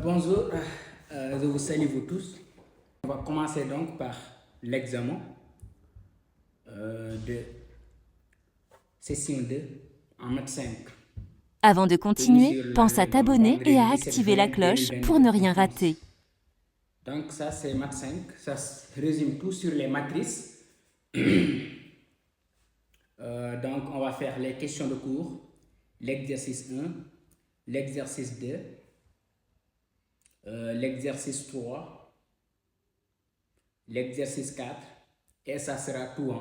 Bonjour, je vous salue vous tous. On va commencer donc par l'examen de session 2 en maths 5. Avant de continuer, pense à t'abonner et à activer la cloche pour ne rien rater. Donc ça c'est maths 5, ça résume tout sur les matrices. Donc on va faire les questions de cours, l'exercice 1, l'exercice 2, l'exercice 3, l'exercice 4, et ça sera tout.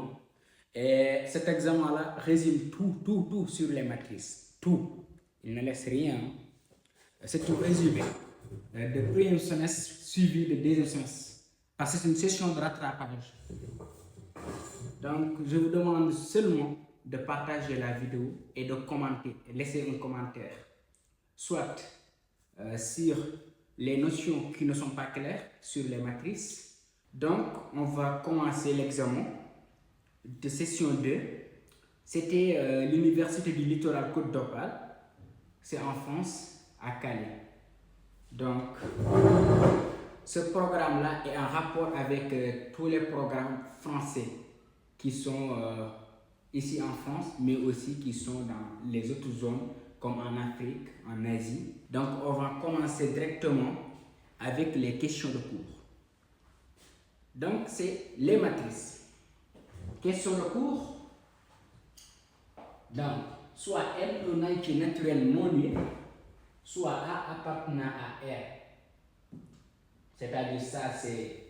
Et cet examen-là résume tout sur les matrices. Tout. Il ne laisse rien. C'est tout résumé. De premier semestre suivi de deuxième semestre. Parce que c'est une session de rattrapage. Donc, je vous demande seulement de partager la vidéo et de commenter, laisser un commentaire. Soit sur les notions qui ne sont pas claires sur les matrices. Donc, on va commencer l'examen de session 2. C'était l'université du littoral Côte d'Opale. C'est en France, à Calais. Donc, ce programme-là est en rapport avec tous les programmes français qui sont ici en France, mais aussi qui sont dans les autres zones, comme en Afrique, en Asie. Donc, on va commencer directement avec les questions de cours. Donc, c'est les matrices. Questions de cours. Donc, soit M un entier naturel non nu, soit A appartenant à R. C'est-à-dire ça, c'est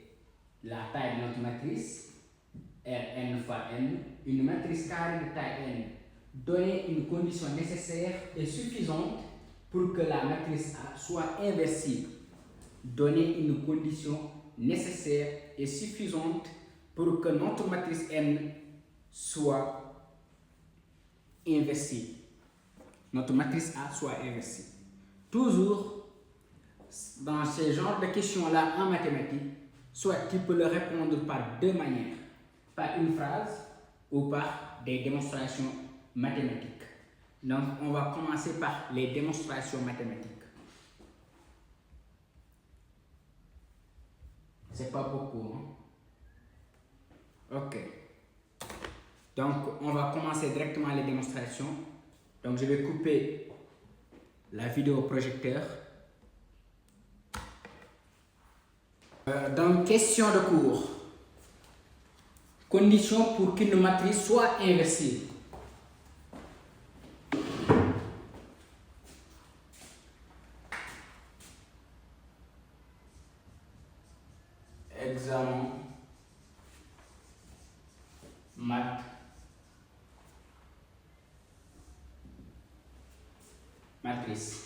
la taille de notre matrice, Rn fois n, une matrice carrée de taille n. Donner une condition nécessaire et suffisante pour que la matrice A soit inversible. Donner une condition nécessaire et suffisante pour que notre matrice n soit inversible. Notre matrice A soit inversible. Toujours dans ce genre de questions-là en mathématiques, soit tu peux le répondre par deux manières, par une phrase ou par des démonstrations mathématiques. Donc, on va commencer par les démonstrations mathématiques. C'est pas beaucoup, Ok. Donc, on va commencer directement les démonstrations. Donc, je vais couper la vidéo projecteur. Donc, question de cours. Conditions pour qu'une matrice soit inversible. Examen. Maths. Matrice.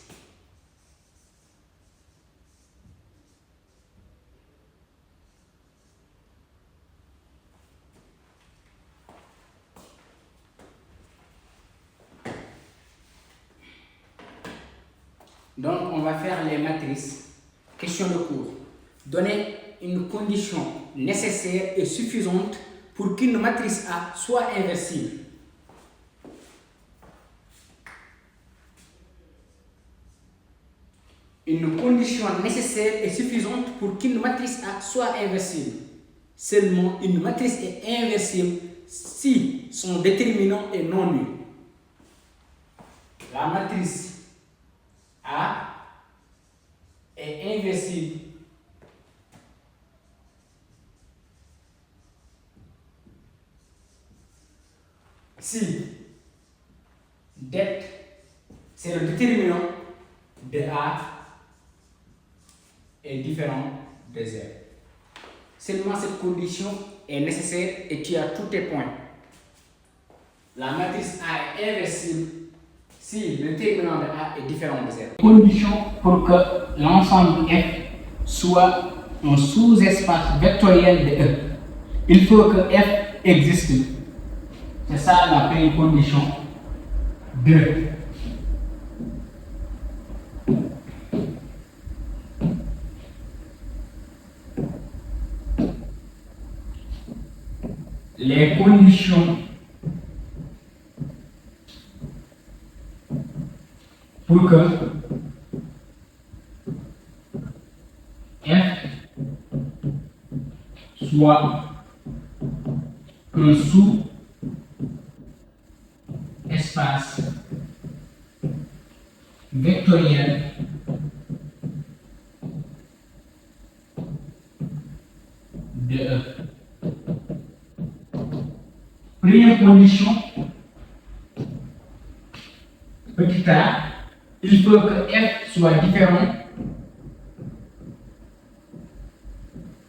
Donc, on va faire les matrices. Question de cours. Donner une condition nécessaire et suffisante pour qu'une matrice A soit inversible. Une condition nécessaire et suffisante pour qu'une matrice A soit inversible. Seulement, une matrice est inversible si son déterminant est non nul. La matrice A est inversible si det, c'est le déterminant de A est différent de Z. Seulement cette condition est nécessaire et tu as tous tes points. La matrice A est inversible si le déterminant de A est différent de Z. Condition pour que l'ensemble F soit un sous-espace vectoriel de E. Il faut que F existe. C'est ça la première condition de les conditions pour que F soit un sous-espace vectoriel de E. Première condition, petit a, il faut que F soit différent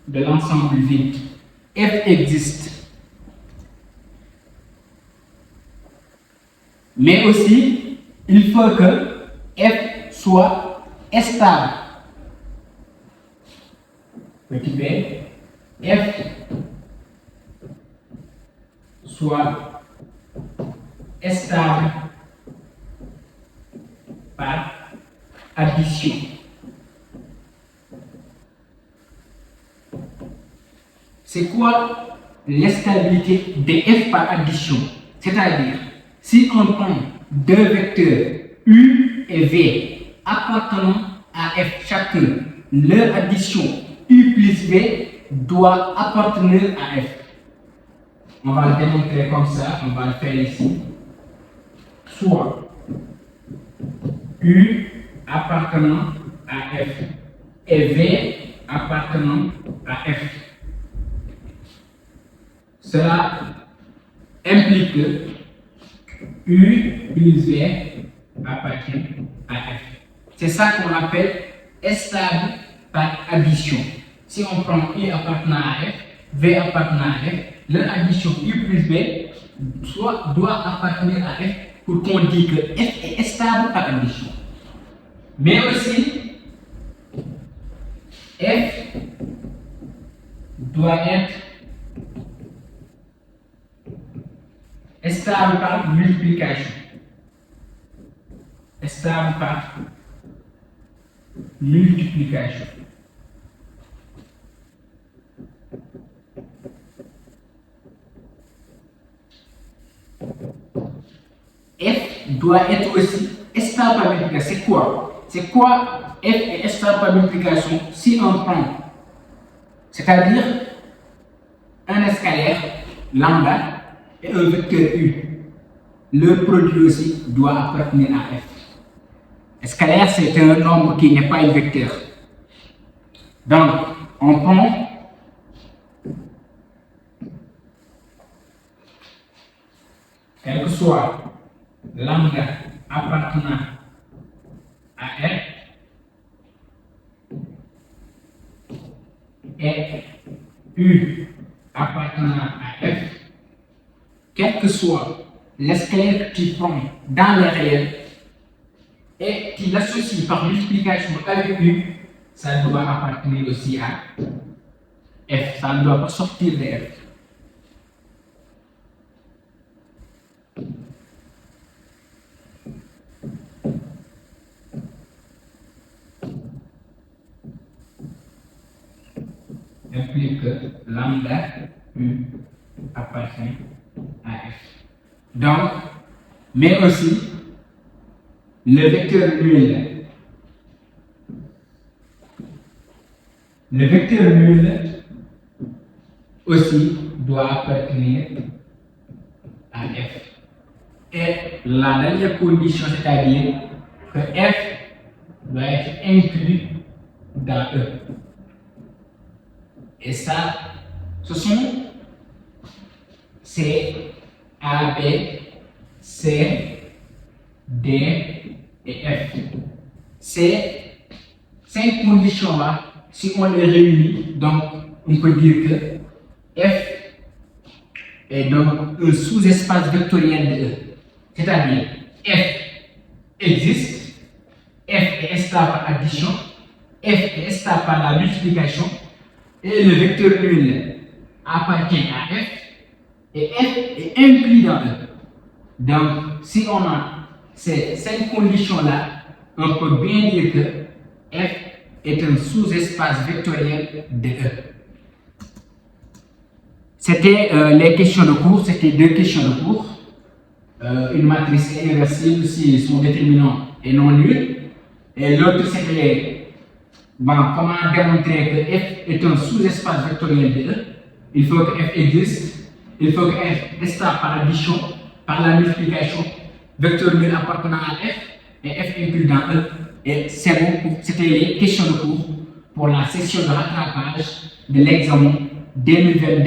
de l'ensemble vide. F existe. Mais aussi, il faut que F soit stable. Petit b, F soit stable par addition. C'est quoi l'instabilité de F par addition? C'est-à-dire, si on prend deux vecteurs U et V appartenant à F chacun, leur addition U plus V doit appartenir à F. On va le démontrer comme ça, on va le faire ici. Soit U appartenant à F et V appartenant à F. Cela implique que U plus V appartient à F. C'est ça qu'on appelle stable par addition. Si on prend U appartenant à F, V appartenant à F, leur addition U plus V doit appartenir à F pour qu'on dise que F est stable par addition. Mais aussi, F doit être stable par multiplication. Stable par multiplication. F doit être aussi stable par multiplication. C'est quoi? C'est quoi F est stable par multiplication si on prend, c'est-à-dire un scalaire lambda et un vecteur U. Le produit aussi doit appartenir à F. Scalaire, c'est un nombre qui n'est pas un vecteur. Donc, on prend quel que soit lambda appartenant à F et U appartenant à F, quel que soit le scalaire que tu prends dans le réel et tu l'associes par multiplication avec U, ça doit appartenir aussi à F. Ça ne doit pas sortir de F. Implique que lambda U appartient à F. Donc, mais aussi, le vecteur nul. Le vecteur nul aussi doit appartenir à F. Et la dernière condition, c'est-à-dire que F doit être inclus dans E. Et ça, ce sont C, A, B, C, D et F. Ces 5 conditions-là, si on les réunit, donc on peut dire que F est donc un sous-espace vectoriel de E. C'est-à-dire, F existe, F est stable par addition, F est stable par la multiplication, et le vecteur nul appartient à F, et F est inclus dans E. Donc, si on a ces 5 conditions-là, on peut bien dire que F est un sous-espace vectoriel de E. C'était les questions de cours, c'était 2 questions de cours. Une matrice est irréversible si son déterminant est non nul. Et l'autre, c'était Bon, comment démontrer que f est un sous-espace vectoriel de E? Il faut que f existe, il faut que f restart par l'addition, par la multiplication, vecteur nul appartenant à f et f inclus dans E. Et c'est bon, c'était les questions de cours pour la session de rattrapage de l'examen 2022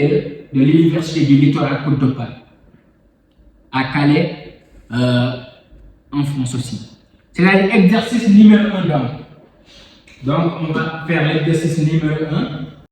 de l'Université du Littoral Côte d'Opale à Calais, en France aussi. C'est l'exercice numéro 1 donc. Donc, on va faire l'exercice numéro 1.